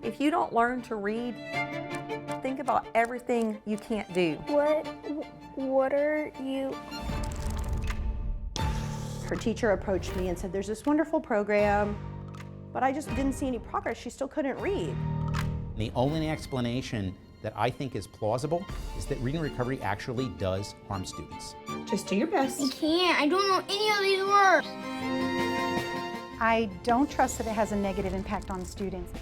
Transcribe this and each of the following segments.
If you don't learn to read, think about everything you can't do. What are you? Her teacher approached me and said, there's this wonderful program, but I just didn't see any progress. She still couldn't read. The only explanation that I think is plausible is that reading recovery actually does harm students. Just do your best. I can't. I don't know any of these words. I don't trust that it has a negative impact on students.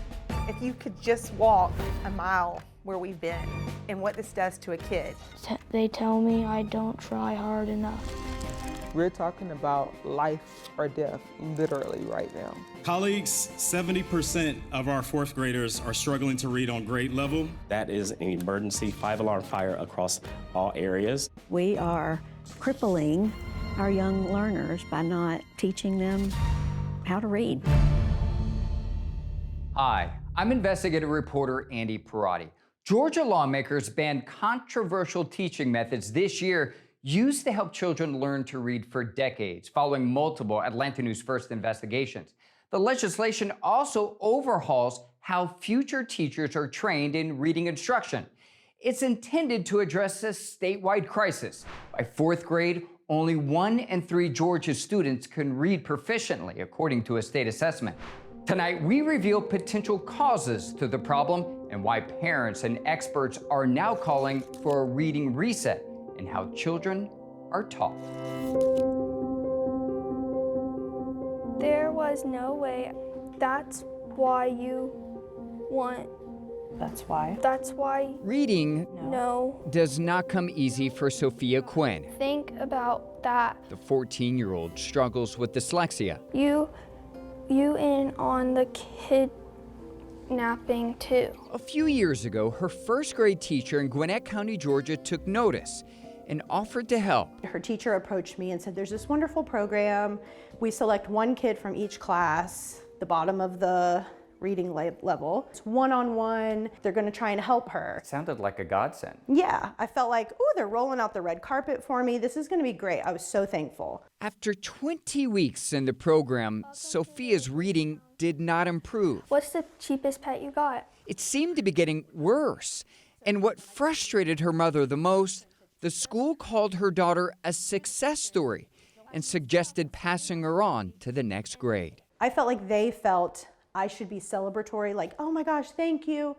If you could just walk a mile where we've been and what this does to a kid. They tell me I don't try hard enough. We're talking about life or death, literally right now. Colleagues, 70% of our fourth graders are struggling to read on grade level. That is an emergency 5-alarm fire across all areas. We are crippling our young learners by not teaching them how to read. Hi, I'm investigative reporter Andy Perotti. Georgia lawmakers banned controversial teaching methods this year used to help children learn to read for decades, following multiple Atlanta News First investigations. The legislation also overhauls how future teachers are trained in reading instruction. It's intended to address a statewide crisis. By fourth grade, only 1 in 3 Georgia students can read proficiently, according to a state assessment. Tonight, we reveal potential causes to the problem and why parents and experts are now calling for a reading reset and how children are taught. There was no way. That's why you want. That's why. That's why. Reading No. does not come easy for Sophia Quinn. Think about that. The 14-year-old struggles with dyslexia. You in on the kidnapping too. A few years ago, her first grade teacher in Gwinnett County, Georgia, took notice and offered to help. Her teacher approached me and said, there's this wonderful program. We select one kid from each class, the bottom of the reading level. It's one-on-one. They're gonna try and help her. Sounded like a godsend. Yeah, I felt like, ooh, they're rolling out the red carpet for me. This is gonna be great. I was so thankful. After 20 weeks in the program, Sophia's reading did not improve. What's the cheapest pet you got? It seemed to be getting worse. And what frustrated her mother the most, the school called her daughter a success story and suggested passing her on to the next grade. I felt like they felt I should be celebratory, like, oh my gosh, thank you.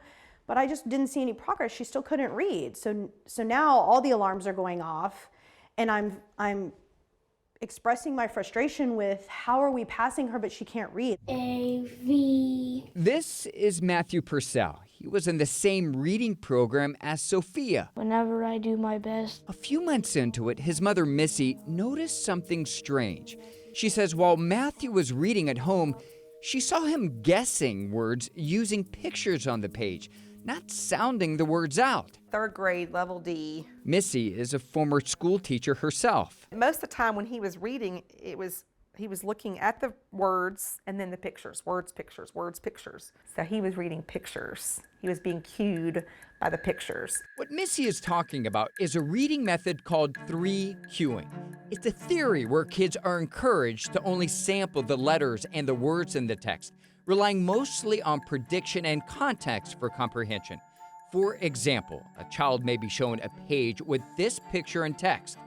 But I just didn't see any progress. She still couldn't read. So now all the alarms are going off, and I'm expressing my frustration with how are we passing her, but she can't read. A-V. This is Matthew Purcell. He was in the same reading program as Sophia. Whenever I do my best. A few months into it, his mother, Missy, noticed something strange. She says while Matthew was reading at home, she saw him guessing words using pictures on the page, not sounding the words out. Third grade, level D. Missy is a former school teacher herself. Most of the time when he was reading, he was looking at the words and then the pictures, words, pictures, words, pictures. So he was reading pictures. He was being cued by the pictures. What Missy is talking about is a reading method called ThreeQing. It's a theory where kids are encouraged to only sample the letters and the words in the text, relying mostly on prediction and context for comprehension. For example, a child may be shown a page with this picture and text.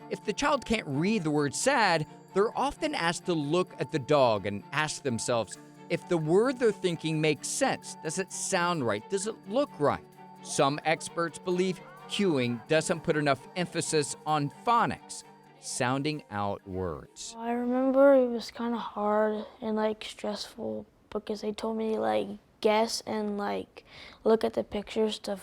If the child can't read the word sad, they're often asked to look at the dog and ask themselves if the word they're thinking makes sense. Does it sound right? Does it look right? Some experts believe cueing doesn't put enough emphasis on phonics, sounding out words. I remember it was kind of hard and stressful because they told me to guess and look at the pictures to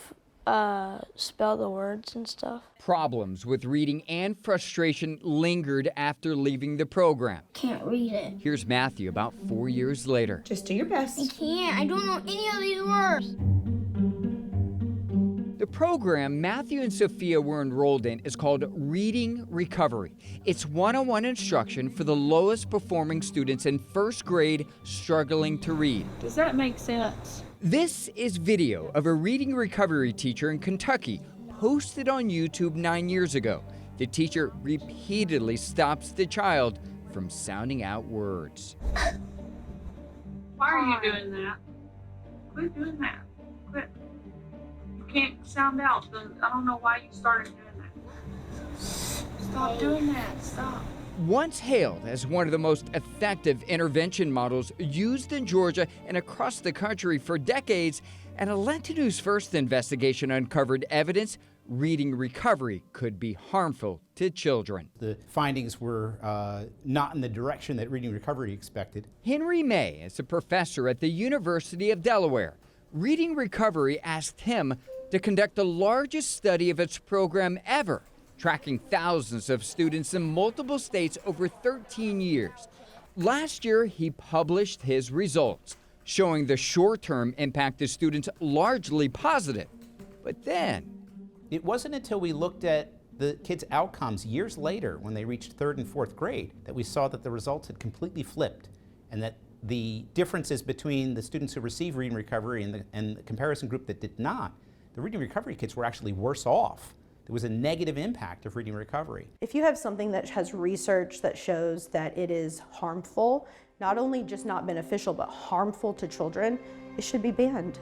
spell the words and stuff. Problems with reading and frustration lingered after leaving the program. Can't read it. Here's Matthew about 4 years later. Just do your best. I can't. I don't know any of these words. The program Matthew and Sophia were enrolled in is called Reading Recovery. It's one-on-one instruction for the lowest performing students in first grade struggling to read. Does that make sense? This is video of a reading recovery teacher in Kentucky posted on YouTube 9 years ago. The teacher repeatedly stops the child from sounding out words. Why are you doing that? Quit doing that. Quit. You can't sound out. I don't know why you started doing that. Stop doing that. Stop. Once hailed as one of the most effective intervention models used in Georgia and across the country for decades, an Atlanta News First investigation uncovered evidence reading recovery could be harmful to children. The findings were not in the direction that reading recovery expected. Henry May is a professor at the University of Delaware. Reading Recovery asked him to conduct the largest study of its program ever, tracking thousands of students in multiple states over 13 years. Last year, he published his results, showing the short-term impact to students largely positive. But then, it wasn't until we looked at the kids' outcomes years later, when they reached 3rd and 4th grade, that we saw that the results had completely flipped, and that the differences between the students who received reading recovery and the comparison group that did not, the reading recovery kids were actually worse off. There was a negative impact of reading recovery. If you have something that has research that shows that it is harmful, not only just not beneficial, but harmful to children, it should be banned.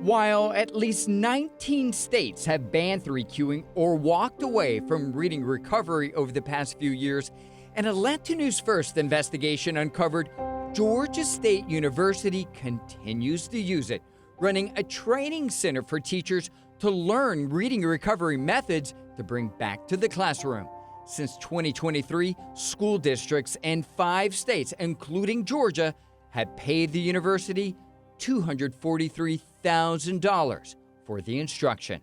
While at least 19 states have banned ThreeQing or walked away from reading recovery over the past few years, an Atlanta News First investigation uncovered Georgia State University continues to use it, running a training center for teachers to learn reading recovery methods to bring back to the classroom. Since 2023, school districts in 5 states, including Georgia, had paid the university $243,000 for the instruction.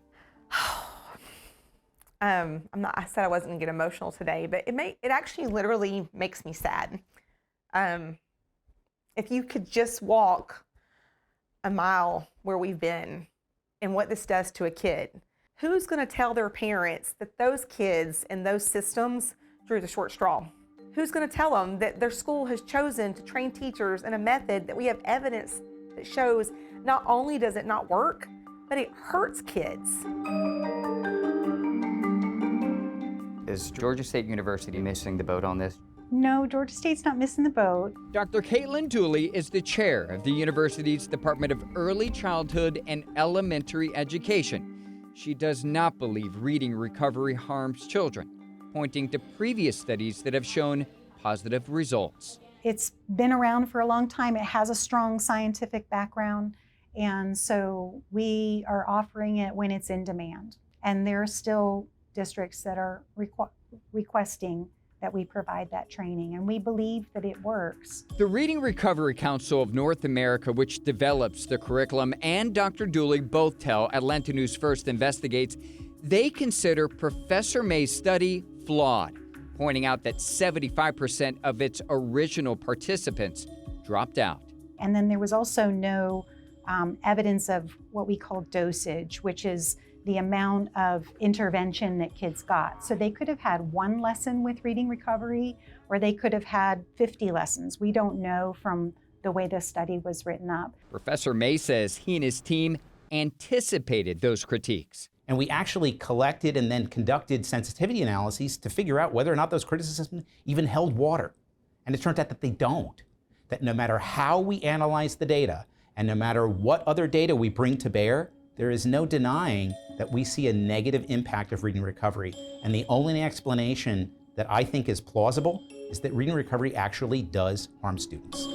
I said I wasn't gonna get emotional today, but it actually literally makes me sad. If you could just walk a mile where we've been and what this does to a kid, who's gonna tell their parents that those kids and those systems drew the short straw? Who's gonna tell them that their school has chosen to train teachers in a method that we have evidence that shows not only does it not work, but it hurts kids? Is Georgia State University missing the boat on this? No, Georgia State's not missing the boat. Dr. Caitlin Dooley is the chair of the university's Department of Early Childhood and Elementary Education. She does not believe reading recovery harms children, pointing to previous studies that have shown positive results. It's been around for a long time. It has a strong scientific background, and so we are offering it when it's in demand. And there are still districts that are requesting that we provide that training, and we believe that it works. The Reading Recovery Council of North America, which develops the curriculum, and Dr. Dooley both tell Atlanta News First investigates they consider Professor May's study flawed, pointing out that 75% of its original participants dropped out. And then there was also no evidence of what we call dosage, which is the amount of intervention that kids got. So they could have had 1 lesson with reading recovery, or they could have had 50 lessons. We don't know from the way this study was written up. Professor May says he and his team anticipated those critiques. And we actually collected and then conducted sensitivity analyses to figure out whether or not those criticisms even held water. And it turned out that they don't. That no matter how we analyze the data, and no matter what other data we bring to bear, there is no denying that we see a negative impact of reading recovery. And the only explanation that I think is plausible is that reading recovery actually does harm students.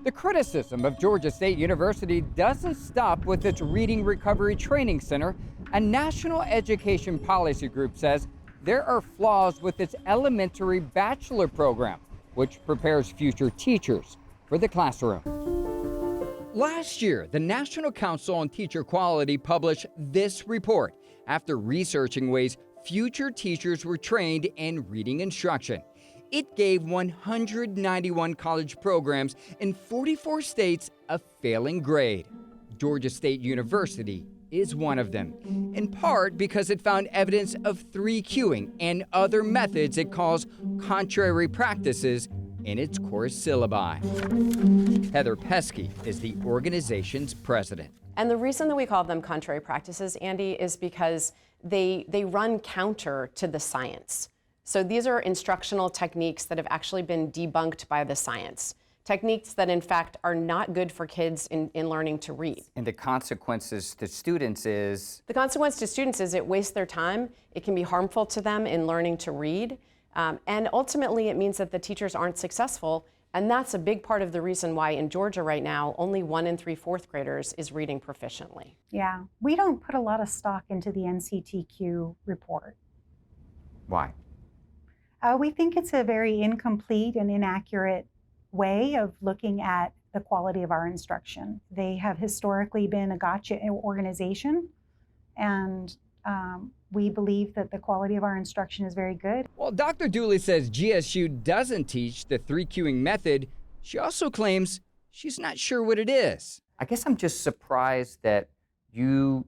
The criticism of Georgia State University doesn't stop with its Reading Recovery Training Center. A national education policy group says there are flaws with its elementary bachelor program, which prepares future teachers for the classroom. Last year, the National Council on Teacher Quality published this report after researching ways future teachers were trained in reading instruction. It gave 191 college programs in 44 states a failing grade. Georgia State University is one of them, in part because it found evidence of ThreeQing and other methods it calls contrary practices in its course syllabi. Heather Pesky is the organization's president. And the reason that we call them contrary practices, Andy, is because they run counter to the science. So these are instructional techniques that have actually been debunked by the science. techniques that in fact are not good for kids in learning to read. And the consequences to students is? The consequence to students is it wastes their time, it can be harmful to them in learning to read, and ultimately it means that the teachers aren't successful, and that's a big part of the reason why in Georgia right now, only 1 in 3 fourth graders is reading proficiently. Yeah, we don't put a lot of stock into the NCTQ report. Why? We think it's a very incomplete and inaccurate way of looking at the quality of our instruction. They have historically been a gotcha organization, and we believe that the quality of our instruction is very good. While Dr. Dooley says GSU doesn't teach the ThreeQing method, she also claims she's not sure what it is. I guess I'm just surprised that you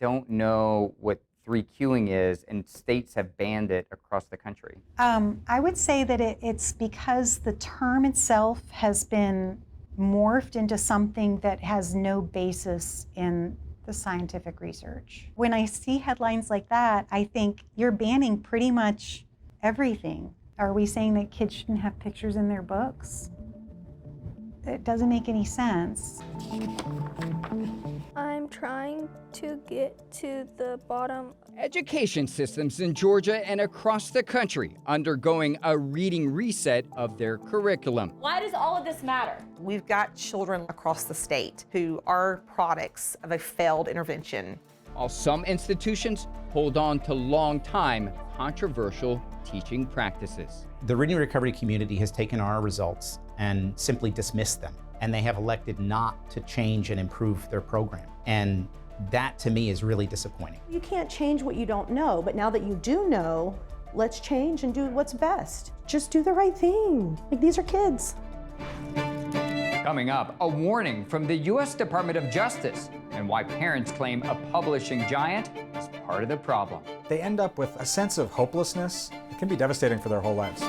don't know what ThreeQing is, and states have banned it across the country. I would say that it's because the term itself has been morphed into something that has no basis in the scientific research. When I see headlines like that, I think you're banning pretty much everything. Are we saying that kids shouldn't have pictures in their books? It doesn't make any sense. I'm trying to get to the bottom. Education systems in Georgia and across the country undergoing a reading reset of their curriculum. Why does all of this matter? We've got children across the state who are products of a failed intervention. While some institutions hold on to long-time controversial teaching practices. The reading recovery community has taken our results and simply dismissed them, and they have elected not to change and improve their program. And that, to me, is really disappointing. You can't change what you don't know, but now that you do know, let's change and do what's best. Just do the right thing. Like, these are kids. Coming up, a warning from the U.S. Department of Justice and why parents claim a publishing giant is part of the problem. They end up with a sense of hopelessness. It can be devastating for their whole lives.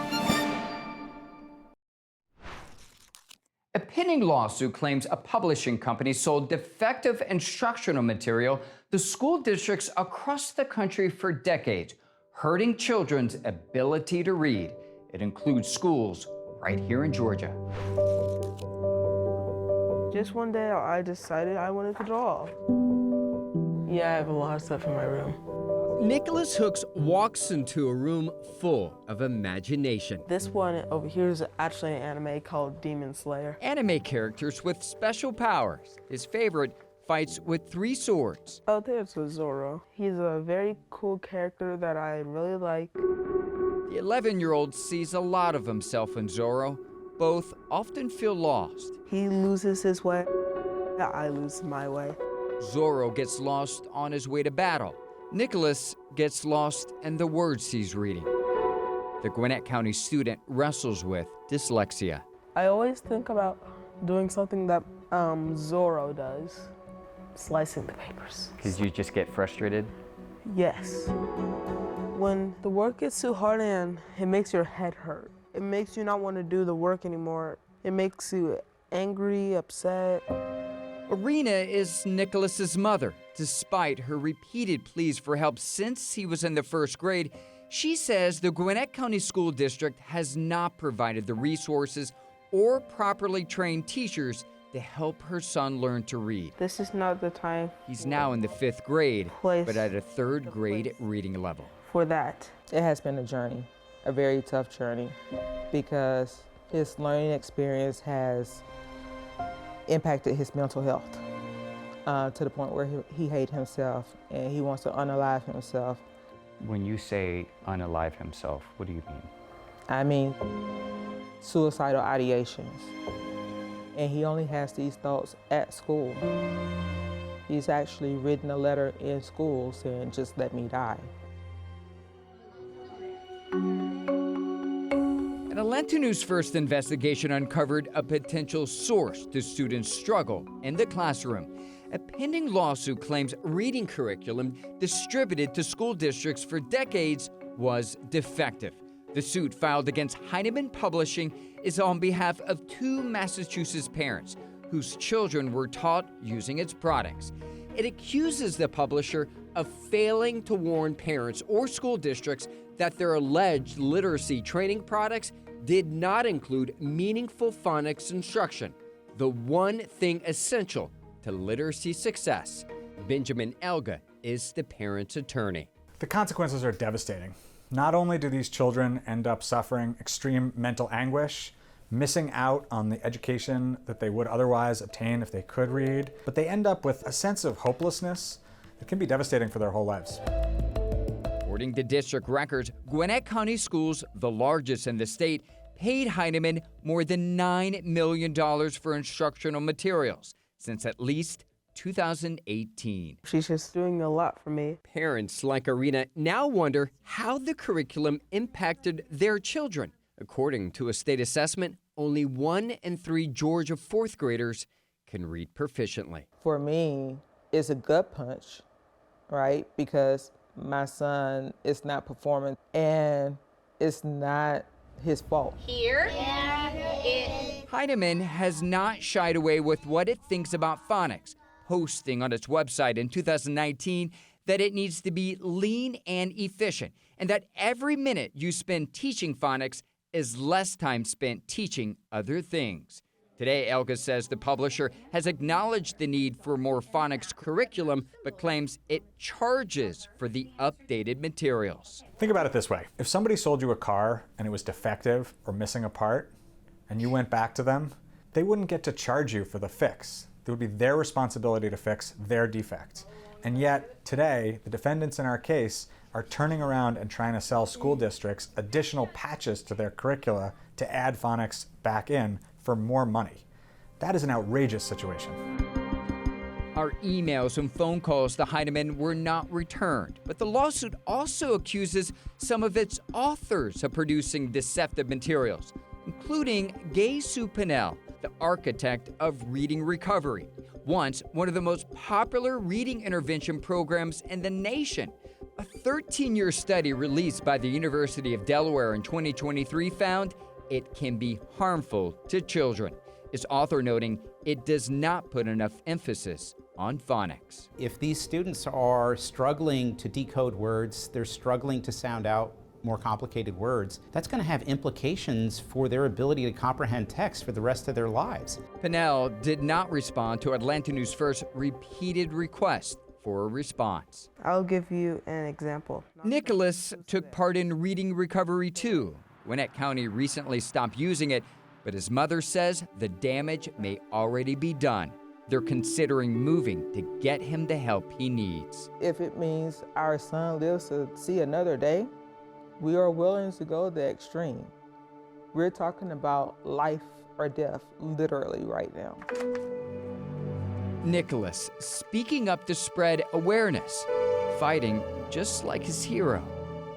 A pending lawsuit claims a publishing company sold defective instructional material to school districts across the country for decades, hurting children's ability to read. It includes schools right here in Georgia. Just one day I decided I wanted to draw. Yeah, I have a lot of stuff in my room. Nicholas Hooks walks into a room full of imagination. This one over here is actually an anime called Demon Slayer. Anime characters with special powers. His favorite fights with 3 swords. Oh, there's Zoro. He's a very cool character that I really like. The 11-year-old sees a lot of himself in Zoro. Both often feel lost. He loses his way, I lose my way. Zoro gets lost on his way to battle. Nicholas gets lost in the words he's reading. The Gwinnett County student wrestles with dyslexia. I always think about doing something that Zoro does, slicing the papers. Because you just get frustrated? Yes. When the work gets too hard and it makes your head hurt, it makes you not want to do the work anymore. It makes you angry, upset. Irina is Nicholas's mother. Despite her repeated pleas for help since he was in the 1st grade, she says the Gwinnett County School District has not provided the resources or properly trained teachers to help her son learn to read. This is not the time. He's now in the 5th grade, but at a 3rd grade reading level. For that. It has been a journey, a very tough journey, because his learning experience has impacted his mental health to the point where he hates himself and he wants to unalive himself. When you say unalive himself, what do you mean? I mean suicidal ideations. And he only has these thoughts at school. He's actually written a letter in school saying, "Just let me die." An Atlanta News First investigation uncovered a potential source to students' struggle in the classroom. A pending lawsuit claims reading curriculum distributed to school districts for decades was defective. The suit filed against Heinemann Publishing is on behalf of 2 Massachusetts parents whose children were taught using its products. It accuses the publisher of failing to warn parents or school districts that their alleged literacy training products did not include meaningful phonics instruction, the one thing essential to literacy success. Benjamin Elga is the parent's attorney. The consequences are devastating. Not only do these children end up suffering extreme mental anguish, missing out on the education that they would otherwise obtain if they could read, but they end up with a sense of hopelessness that can be devastating for their whole lives. According to district records, Gwinnett County Schools, the largest in the state, paid Heinemann more than $9 million for instructional materials since at least 2018. She's just doing a lot for me. Parents like Arena now wonder how the curriculum impacted their children. According to a state assessment, only 1 in 3 Georgia 4th graders can read proficiently. For me, it's a gut punch, right? Because my son is not performing and it's not his fault. Here. Heinemann has not shied away with what it thinks about phonics, posting on its website in 2019 that it needs to be lean and efficient, and that every minute you spend teaching phonics is less time spent teaching other things. Today, Elga says the publisher has acknowledged the need for more phonics curriculum, but claims it charges for the updated materials. Think about it this way. If somebody sold you a car and it was defective or missing a part, and you went back to them, they wouldn't get to charge you for the fix. It would be their responsibility to fix their defect. And yet, today, the defendants in our case are turning around and trying to sell school districts additional patches to their curricula to add phonics back in for more money. That is an outrageous situation. Our emails and phone calls to Heinemann were not returned, but the lawsuit also accuses some of its authors of producing deceptive materials, including Gay Sue Pinnell, the architect of Reading Recovery, once one of the most popular reading intervention programs in the nation. A 13-year study released by the University of Delaware in 2023 found it can be harmful to children, its author noting it does not put enough emphasis on phonics. If these students are struggling to decode words, they're struggling to sound out more complicated words, that's going to have implications for their ability to comprehend text for the rest of their lives. Pinnell did not respond to Atlanta News First's repeated request for a response. I'll give you an example. Nicholas took part in Reading Recovery too. Gwinnett County recently stopped using it, but his mother says the damage may already be done. They're considering moving to get him the help he needs. If it means our son lives to see another day, we are willing to go the extreme. We're talking about life or death, literally right now. Nicholas speaking up to spread awareness, fighting just like his hero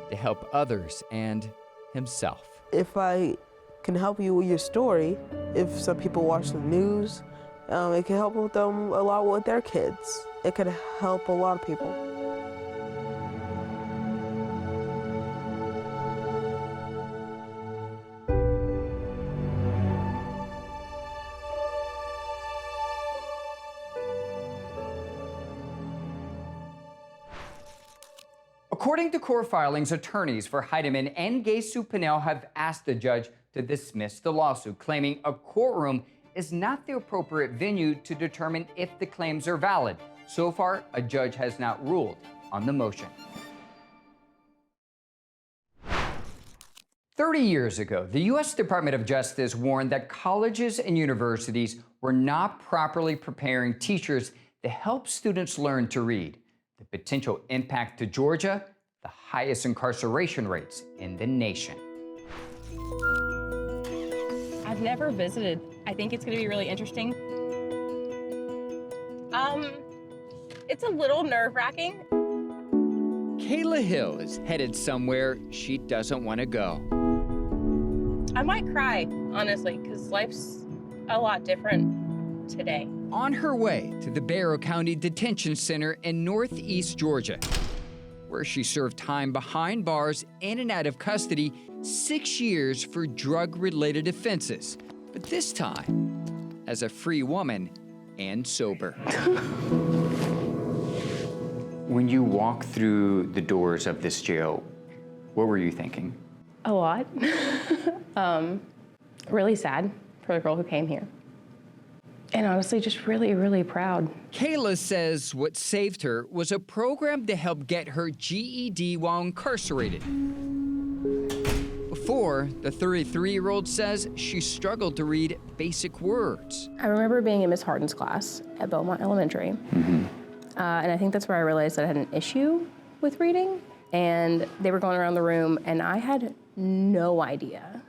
to help others and himself. If I can help you with your story, if some people watch the news, it can help with them a lot with their kids. It could help a lot of people. According to court filings, attorneys for Heinemann and Gay Sue Pinnell have asked the judge to dismiss the lawsuit, claiming a courtroom is not the appropriate venue to determine if the claims are valid. So far, a judge has not ruled on the motion. 30 years ago, the U.S. Department of Justice warned that colleges and universities were not properly preparing teachers to help students learn to read. The potential impact to Georgia, the highest incarceration rates in the nation. I've never visited. I think it's going to be really interesting. It's a little nerve-wracking. Kayla Hill is headed somewhere she doesn't want to go. I might cry, honestly, because life's a lot different today. On her way to the Barrow County Detention Center in Northeast Georgia, where she served time behind bars in and out of custody, 6 years for drug-related offenses, but this time as a free woman and sober. When you walk through the doors of this jail, what were you thinking? A lot. Really sad for the girl who came here. And honestly, just really, really proud. Kayla says what saved her was a program to help get her GED while incarcerated. Before, the 33-year-old says she struggled to read basic words. I remember being in Miss Harden's class at Belmont Elementary. And I think that's where I realized that I had an issue with reading. And they were going around the room, and I had no idea,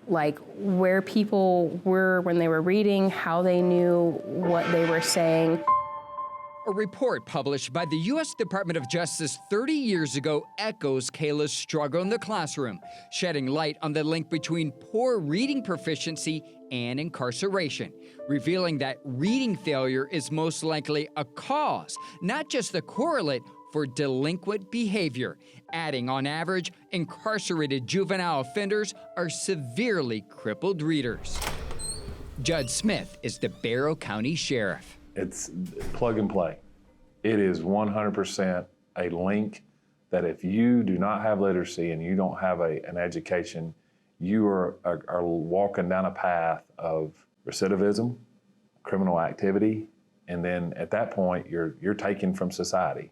like, where people were when they were reading, how they knew what they were saying. A report published by the U.S. Department of Justice 30 years ago echoes Kayla's struggle in the classroom, shedding light on the link between poor reading proficiency and incarceration, revealing that reading failure is most likely a cause, not just a correlate for delinquent behavior, adding on average, incarcerated juvenile offenders are severely crippled readers. Judd Smith is the Barrow County Sheriff. It's plug and play. It is 100% a link that if you do not have literacy and you don't have an education, you are walking down a path of recidivism, criminal activity, and then at that point, you're taken from society.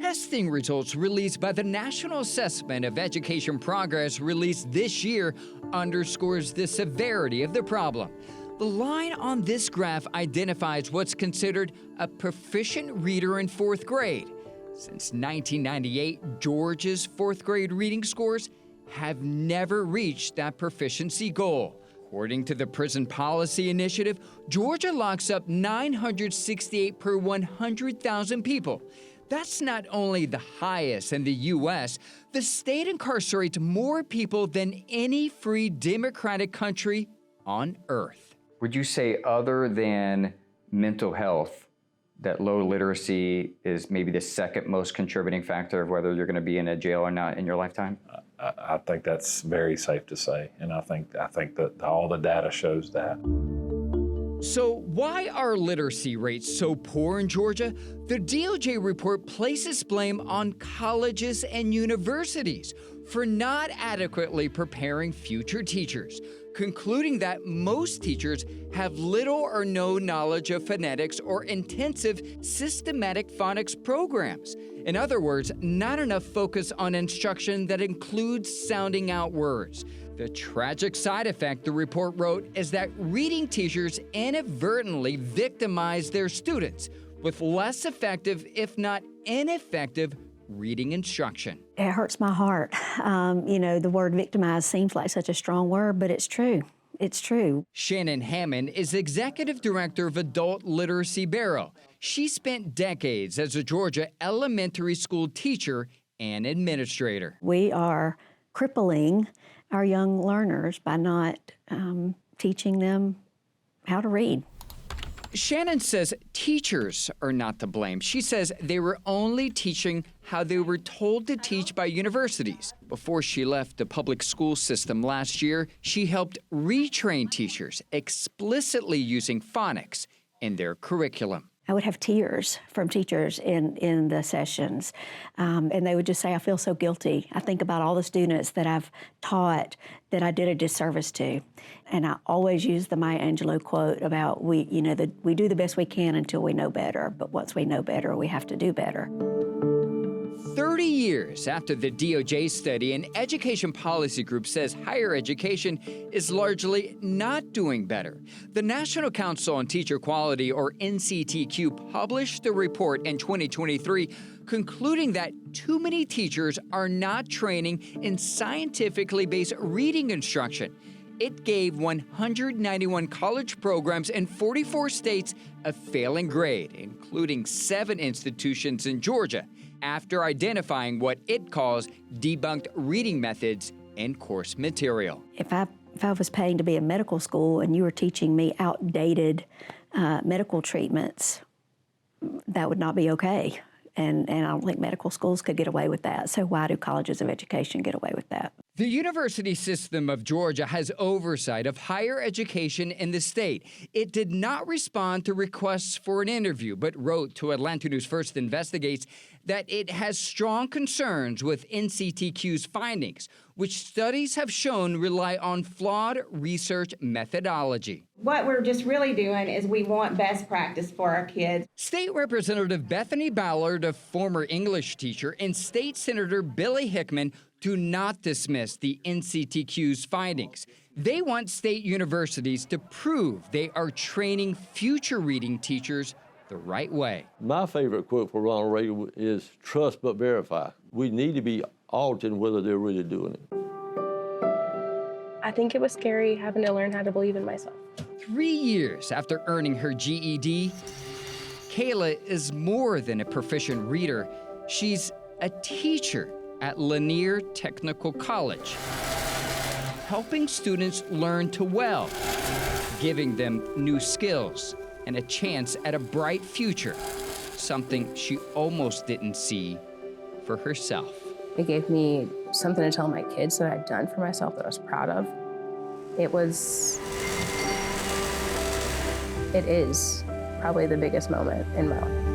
Testing results released by the National Assessment of Education Progress released this year underscores the severity of the problem. The line on this graph identifies what's considered a proficient reader in fourth grade. Since 1998, Georgia's fourth grade reading scores have never reached that proficiency goal. According to the Prison Policy Initiative, Georgia locks up 968 per 100,000 people. That's not only the highest in the U.S., the state incarcerates more people than any free democratic country on earth. Would you say, other than mental health, that low literacy is maybe the second most contributing factor of whether you're going to be in a jail or not in your lifetime? I think that's very safe to say, and I think that all the data shows that. So why are literacy rates so poor in Georgia? The DOJ report places blame on colleges and universities for not adequately preparing future teachers, concluding that most teachers have little or no knowledge of phonetics or intensive systematic phonics programs. In other words, not enough focus on instruction that includes sounding out words. The tragic side effect, the report wrote, is that reading teachers inadvertently victimize their students with less effective, if not ineffective, reading instruction. It hurts my heart. The word victimize seems like such a strong word, but it's true. It's true. Shannon Hammond is Executive Director of Adult Literacy Barrow. She spent decades as a Georgia elementary school teacher and administrator. We are crippling our young learners by not teaching them how to read. Shannon says teachers are not to blame. She says they were only teaching how they were told to teach by universities. Before she left the public school system last year, she helped retrain teachers explicitly using phonics in their curriculum. I would have tears from teachers in the sessions, and they would just say, I feel so guilty. I think about all the students that I've taught that I did a disservice to. And I always use the Maya Angelou quote about we do the best we can until we know better, but once we know better, we have to do better. 30 years after the DOJ study, an education policy group says higher education is largely not doing better. The National Council on Teacher Quality, or NCTQ, published a report in 2023 concluding that too many teachers are not training in scientifically based reading instruction. It gave 191 college programs in 44 states a failing grade, including 7 institutions in Georgia, after identifying what it calls debunked reading methods in course material. If I was paying to be in medical school and you were teaching me outdated medical treatments, that would not be okay. And I don't think medical schools could get away with that. So why do colleges of education get away with that? The University System of Georgia has oversight of higher education in the state. It did not respond to requests for an interview, but wrote to Atlanta News First Investigates that it has strong concerns with NCTQ's findings, which studies have shown rely on flawed research methodology. What we're just really doing is we want best practice for our kids. State Representative Bethany Ballard, a former English teacher, and State Senator Billy Hickman do not dismiss the NCTQ's findings. They want state universities to prove they are training future reading teachers the right way. My favorite quote for Ronald Reagan is, "Trust but verify." We need to be auditing whether they're really doing it. I think it was scary having to learn how to believe in myself. 3 years after earning her GED, Kayla is more than a proficient reader. She's a teacher at Lanier Technical College, helping students learn to well, giving them new skills and a chance at a bright future, something she almost didn't see for herself. It gave me something to tell my kids that I'd done for myself that I was proud of. It is probably the biggest moment in my life.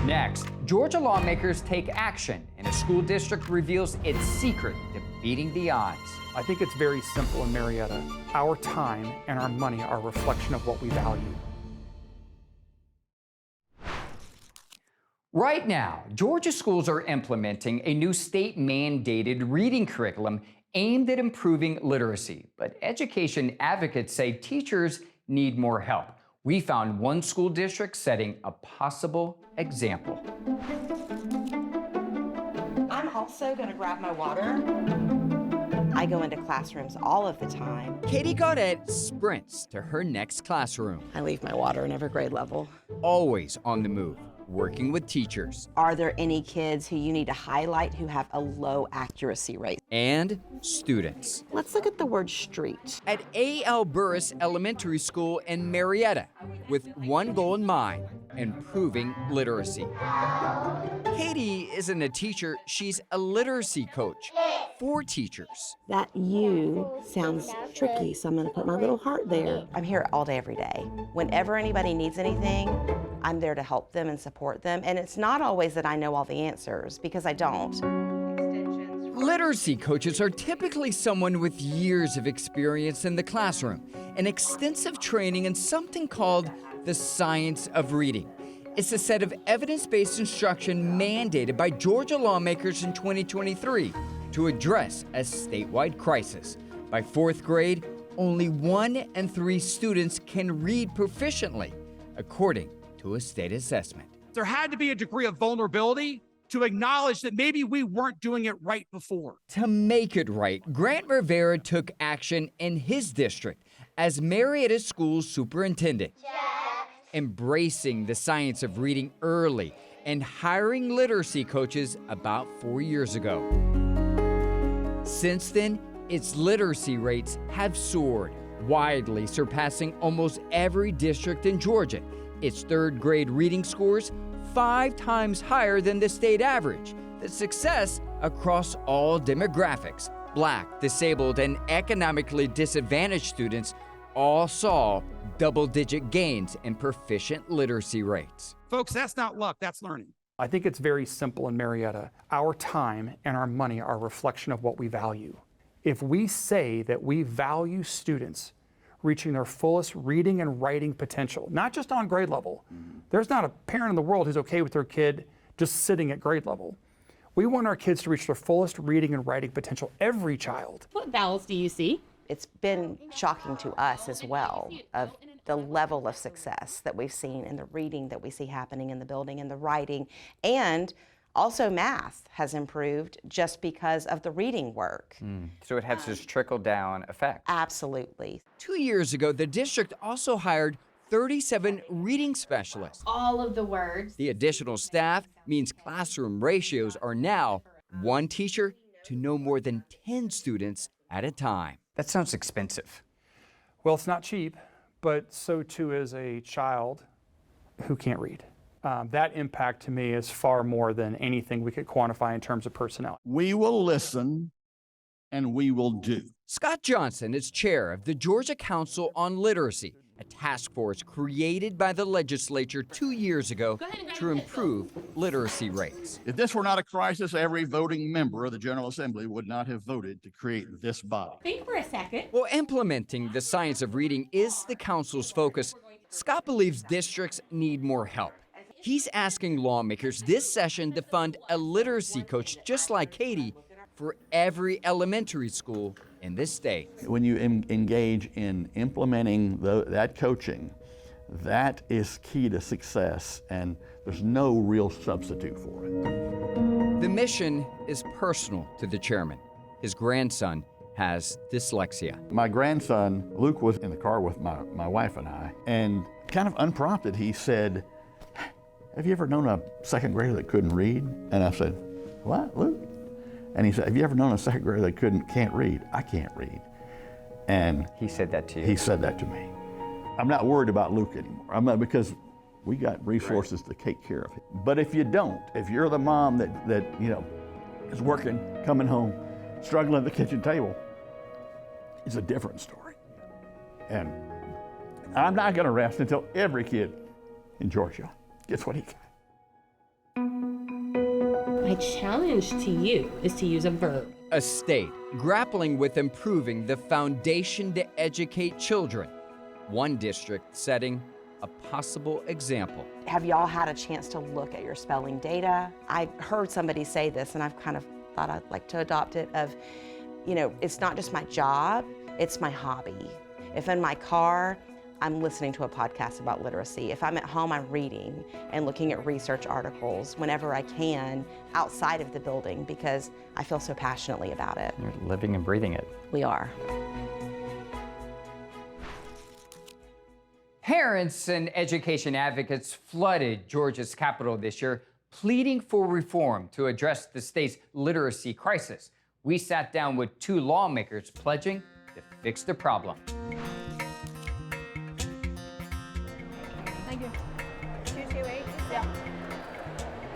Next, Georgia lawmakers take action, and a school district reveals its secret to beating the odds. I think it's very simple in Marietta. Our time and our money are a reflection of what we value. Right now, Georgia schools are implementing a new state-mandated reading curriculum aimed at improving literacy. But education advocates say teachers need more help. We found one school district setting a possible example. I'm also going to grab my water. I go into classrooms all of the time. Katie Gaudette sprints to her next classroom. I leave my water in every grade level. Always on the move, working with teachers. Are there any kids who you need to highlight who have a low accuracy rate? And students. Let's look at the word street. At A.L. Burris Elementary School in Marietta, with one goal in mind, improving literacy. Katie isn't a teacher, she's a literacy coach for teachers. That U sounds tricky, so I'm going to put my little heart there. I'm here all day, every day. Whenever anybody needs anything, I'm there to help them and support them. And it's not always that I know all the answers, because I don't. Literacy coaches are typically someone with years of experience in the classroom and extensive training in something called the science of reading. It's a set of evidence-based instruction mandated by Georgia lawmakers in 2023 to address a statewide crisis. By fourth grade, only 1 in 3 students can read proficiently, according to a state assessment. There had to be a degree of vulnerability to acknowledge that maybe we weren't doing it right before. To make it right, Grant Rivera took action in his district as Marietta School superintendent, embracing the science of reading early and hiring literacy coaches about 4 years ago. Since then, its literacy rates have soared, widely surpassing almost every district in Georgia. Its third grade reading scores 5 times higher than the state average. The success across all demographics, Black, disabled, and economically disadvantaged students all saw double-digit gains in proficient literacy rates. Folks, that's not luck, that's learning. I think it's very simple in Marietta. Our time and our money are a reflection of what we value. If we say that we value students reaching their fullest reading and writing potential, not just on grade level. There's not a parent in the world who's okay with their kid just sitting at grade level. We want our kids to reach their fullest reading and writing potential, every child. What vowels do you see? It's been shocking to us as well, of the level of success that we've seen in the reading that we see happening in the building and the writing, and also math has improved just because of the reading work. So it has this trickle-down effect. Absolutely. 2 years ago, the district also hired 37 reading specialists. All of the words. The additional staff means classroom ratios are now 1 teacher to no more than 10 students at a time. That sounds expensive. Well, it's not cheap, but so too is a child who can't read. That impact to me is far more than anything we could quantify in terms of personnel. We will listen and we will do. Scott Johnson is chair of the Georgia Council on Literacy, a task force created by the legislature 2 years ago to improve literacy rates. If this were not a crisis, every voting member of the General Assembly would not have voted to create this body. Think for a second. While implementing the science of reading is the council's focus, Scott believes districts need more help. He's asking lawmakers this session to fund a literacy coach just like Katie for every elementary school in this state. When you engage in implementing that coaching, that is key to success, and there's no real substitute for it. The mission is personal to the chairman. His grandson has dyslexia. My grandson, Luke, was in the car with my wife and I, and kind of unprompted, he said, "Have you ever known a second grader that couldn't read?" And I said, "What, Luke?" And he said, "Have you ever known a second grader that can't read?" "I can't read." And he said that to you? He said that to me. I'm not worried about Luke anymore. Because we got resources to take care of him. But if you don't, if you're the mom that is working, coming home, struggling at the kitchen table, it's a different story. And I'm not going to rest until every kid in Georgia gets what he can. My challenge to you is to use a verb. A state grappling with improving the foundation to educate children. One district setting a possible example. Have y'all had a chance to look at your spelling data? I've heard somebody say this, and I've kind of thought I'd like to adopt it of, it's not just my job, it's my hobby. If in my car, I'm listening to a podcast about literacy. If I'm at home, I'm reading and looking at research articles whenever I can outside of the building because I feel so passionately about it. You're living and breathing it. We are. Parents and education advocates flooded Georgia's Capitol this year, pleading for reform to address the state's literacy crisis. We sat down with 2 lawmakers pledging to fix the problem. Thank you. 228? Yeah.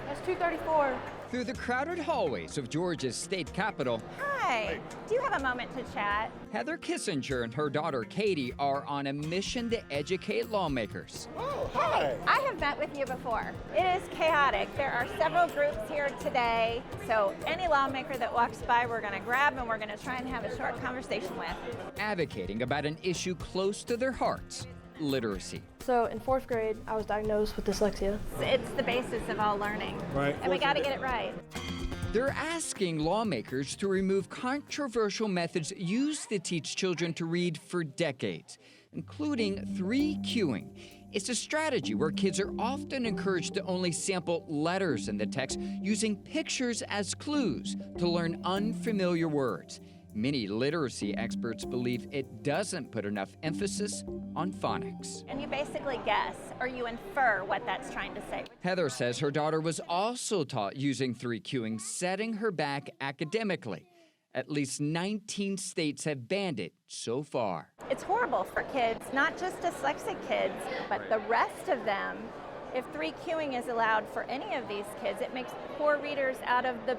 That's 234. Through the crowded hallways of Georgia's state capitol, Hi, do you have a moment to chat? Heather Kissinger and her daughter Katie are on a mission to educate lawmakers. Oh, hi. I have met with you before. It is chaotic. There are several groups here today, so any lawmaker that walks by, we're going to grab and we're going to try and have a short conversation with. Advocating about an issue close to their hearts, literacy. So in 4th grade, I was diagnosed with dyslexia. It's the basis of all learning. Right. And we got to get it right. They're asking lawmakers to remove controversial methods used to teach children to read for decades, including ThreeQing. It's a strategy where kids are often encouraged to only sample letters in the text using pictures as clues to learn unfamiliar words. Many literacy experts believe it doesn't put enough emphasis on phonics. And you basically guess or you infer what that's trying to say. Heather says her daughter was also taught using ThreeQing, setting her back academically. At least 19 states have banned it so far. It's horrible for kids, not just dyslexic kids, but the rest of them. If ThreeQing is allowed for any of these kids, it makes poor readers out of the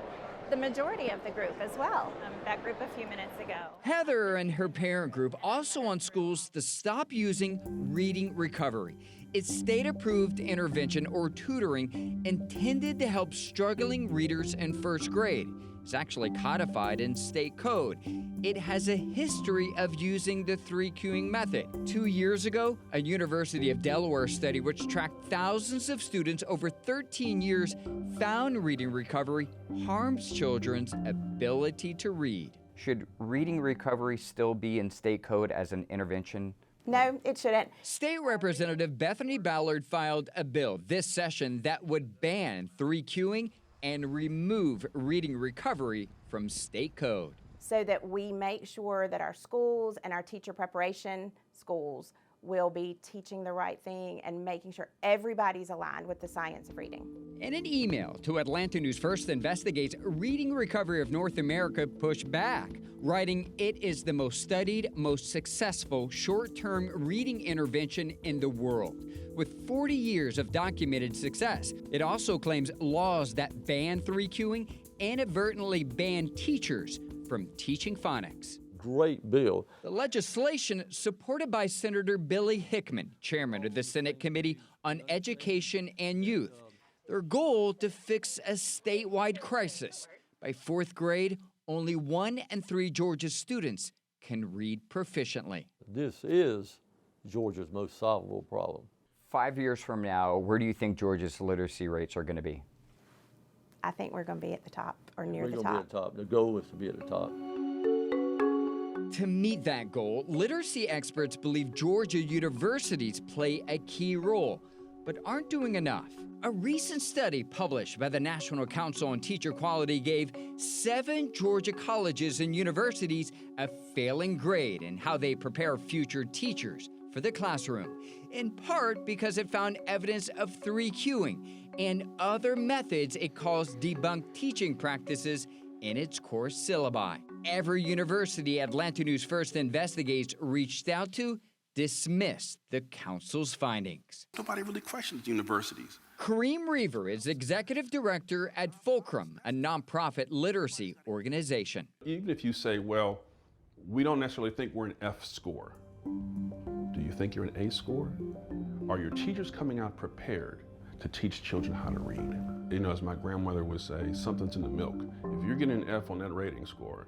majority of the group as well. That group a few minutes ago. Heather and her parent group also want schools to stop using reading recovery. It's state-approved intervention or tutoring intended to help struggling readers in 1st grade. It's actually codified in state code. It has a history of using the ThreeQing method. 2 years ago, a University of Delaware study which tracked thousands of students over 13 years found reading recovery harms children's ability to read. Should reading recovery still be in state code as an intervention? No, it shouldn't. State Representative Bethany Ballard filed a bill this session that would ban ThreeQing and remove reading recovery from state code. So that we make sure that our schools and our teacher preparation schools will be teaching the right thing and making sure everybody's aligned with the science of reading. In an email to Atlanta News First Investigates, Reading Recovery of North America pushed back, writing, "It is the most studied, most successful short-term reading intervention in the world, with 40 years of documented success." It also claims laws that ban ThreeQing inadvertently ban teachers from teaching phonics. great bill. The legislation, supported by Senator Billy Hickman, chairman of the Senate Committee on Education and Youth. Their goal to fix a statewide crisis. By fourth grade, only 1 in 3 Georgia students can read proficiently. This is Georgia's most solvable problem. 5 years from now, where do you think Georgia's literacy rates are going to be? I think we're going to be at the top or near We're the going to be top. at the top. The goal is to be at the top. To meet that goal, literacy experts believe Georgia universities play a key role, but aren't doing enough. A recent study published by the National Council on Teacher Quality gave 7 Georgia colleges and universities a failing grade in how they prepare future teachers for the classroom, in part because it found evidence of ThreeQing and other methods it calls debunked teaching practices in its course syllabi. Every university Atlanta News First Investigates reached out to dismissed the council's findings. Nobody really questions universities. Kareem Reaver is executive director at Fulcrum, a nonprofit literacy organization. Even if you say, well, we don't necessarily think we're an F score. Do you think you're an A score? Are your teachers coming out prepared to teach children how to read? You know, as my grandmother would say, something's in the milk. If you're getting an F on that rating score,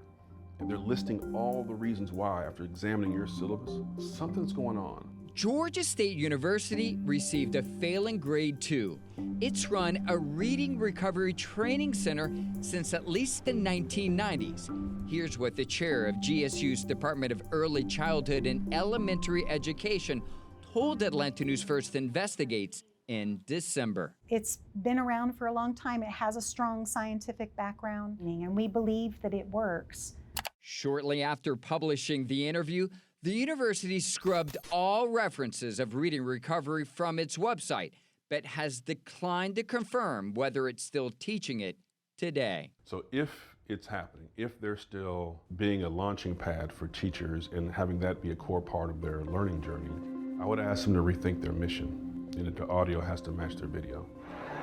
and they're listing all the reasons why after examining your syllabus, something's going on. Georgia State University received a failing grade 2. It's run a reading recovery training center since at least the 1990s. Here's what the chair of GSU's Department of Early Childhood and Elementary Education told Atlanta News First Investigates in December. It's been around for a long time. It has a strong scientific background, and we believe that it works. Shortly after publishing the interview, the university scrubbed all references of reading recovery from its website, but has declined to confirm whether it's still teaching it today. So if it's happening, if they're still being a launching pad for teachers and having that be a core part of their learning journey, I would ask them to rethink their mission, and that the audio has to match their video.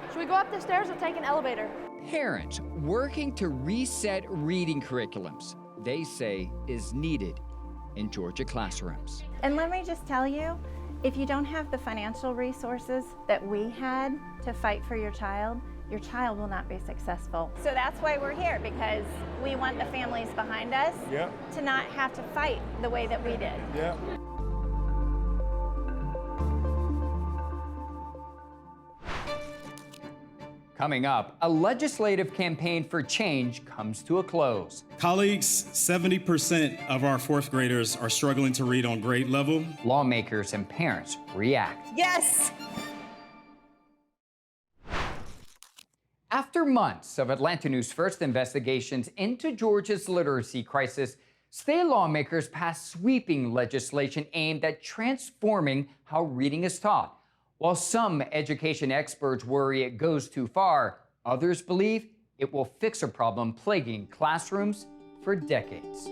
Should we go up the stairs or take an elevator? Parents working to reset reading curriculums, they say is needed in Georgia classrooms. And let me just tell you, if you don't have the financial resources that we had to fight for your child will not be successful. So that's why we're here, because we want the families behind us to not have to fight the way that we did. Coming up, a legislative campaign for change comes to a close. Colleagues, 70% of our fourth graders are struggling to read on grade level. Lawmakers and parents react. Yes! After months of Atlanta News First investigations into Georgia's literacy crisis, state lawmakers passed sweeping legislation aimed at transforming how reading is taught. While some education experts worry it goes too far, others believe it will fix a problem plaguing classrooms for decades.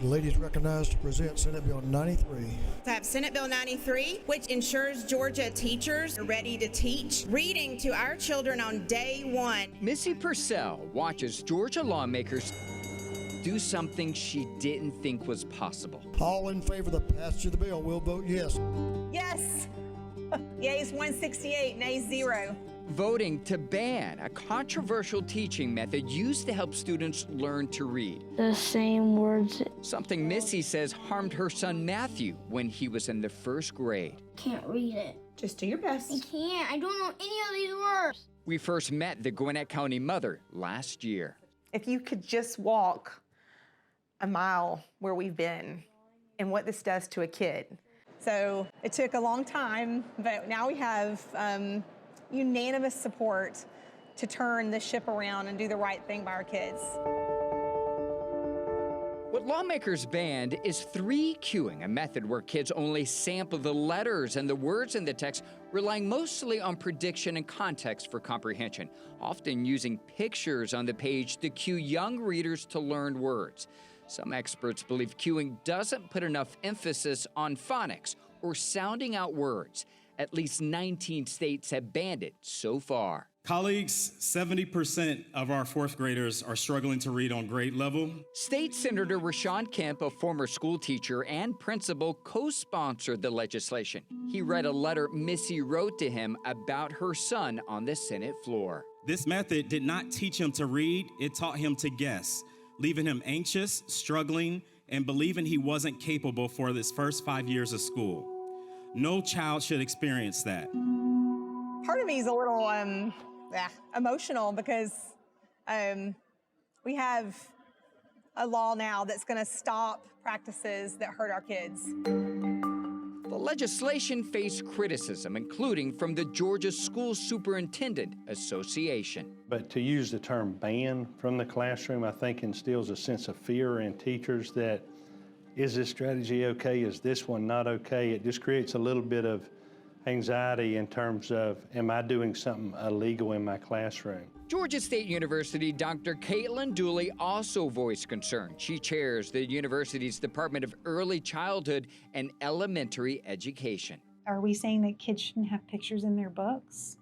The lady is recognized to present Senate Bill 93. I have Senate Bill 93, which ensures Georgia teachers are ready to teach reading to our children on day one. Missy Purcell watches Georgia lawmakers do something she didn't think was possible. All in favor of the passage of the bill will vote yes. Yes. Yeas 168, nays 0. Voting to ban a controversial teaching method used to help students learn to read. The same words. Something Missy says harmed her son Matthew when he was in the first grade. Can't read it. Just do your best. I can't. I don't know any of these words. We first met the Gwinnett County mother last year. If you could just walk a mile where we've been and what this does to a kid. So it took a long time, but now we have unanimous support to turn the ship around and do the right thing by our kids. What lawmakers banned is ThreeQing, a method where kids only sample the letters and the words in the text, relying mostly on prediction and context for comprehension, often using pictures on the page to cue young readers to learn words. Some experts believe cueing doesn't put enough emphasis on phonics or sounding out words. At least 19 states have banned it so far. Colleagues, 70% of our fourth graders are struggling to read on grade level. State Senator Rashawn Kemp, a former school teacher and principal, co-sponsored the legislation. He read a letter Missy wrote to him about her son on the Senate floor. This method did not teach him to read, it taught him to guess, leaving him anxious, struggling, and believing he wasn't capable for his first 5 years of school. No child should experience that. Part of me is a little emotional because we have a law now that's going to stop practices that hurt our kids. The legislation faced criticism, including from the Georgia School Superintendent Association. But to use the term ban from the classroom, I think instills a sense of fear in teachers that, is this strategy okay? Is this one not okay? It just creates a little bit of anxiety in terms of, am I doing something illegal in my classroom? Georgia State University Dr. Caitlin Dooley also voiced concern. She chairs the university's Department of Early Childhood and Elementary Education. Are we saying that kids shouldn't have pictures in their books?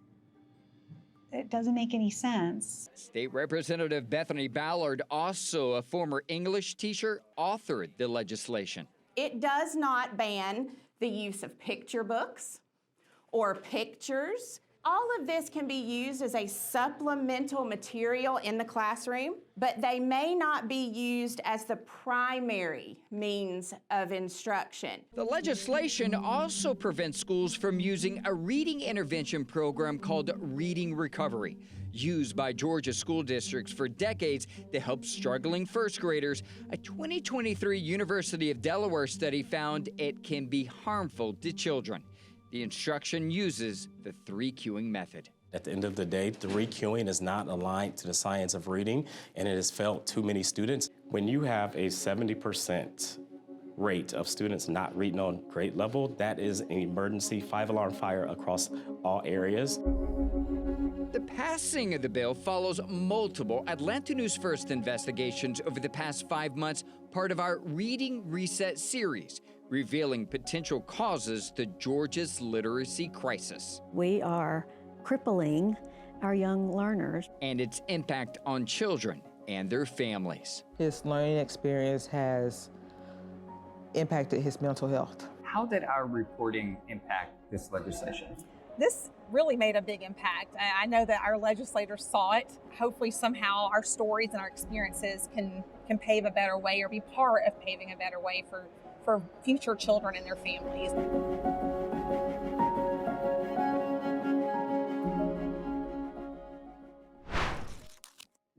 It doesn't make any sense. State Representative Bethany Ballard, also a former English teacher, authored the legislation. It does not ban the use of picture books or pictures. All of this can be used as a supplemental material in the classroom, but they may not be used as the primary means of instruction. The legislation also prevents schools from using a reading intervention program called Reading Recovery, used by Georgia school districts for decades to help struggling first graders. A 2023 University of Delaware study found it can be harmful to children. The instruction uses the ThreeQing method. At the end of the day, ThreeQing is not aligned to the science of reading, and it has failed too many students. When you have a 70% rate of students not reading on grade level, that is an emergency 5-alarm fire across all areas. The passing of the bill follows multiple Atlanta News First investigations over the past 5 months, part of our Reading Reset series, revealing potential causes to Georgia's literacy crisis. We are crippling our young learners. And its impact on children and their families. His learning experience has impacted his mental health. How did our reporting impact this legislation? This really made a big impact. I know that our legislators saw it. Hopefully somehow our stories and our experiences can pave a better way or be part of paving a better way for future children and their families.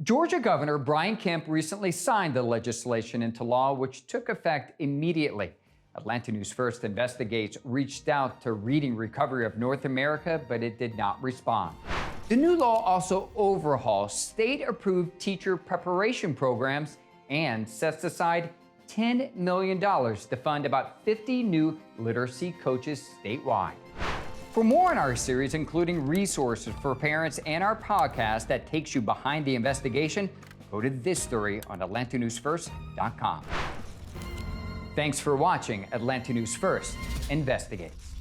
Georgia Governor Brian Kemp recently signed the legislation into law, which took effect immediately. Atlanta News First Investigates reached out to Reading Recovery of North America, but it did not respond. The new law also overhauls state-approved teacher preparation programs and sets aside $10 million to fund about 50 new literacy coaches statewide. For more in our series, including resources for parents and our podcast that takes you behind the investigation, go to this story on atlantanewsfirst.com. Thanks for watching Atlanta News First Investigates.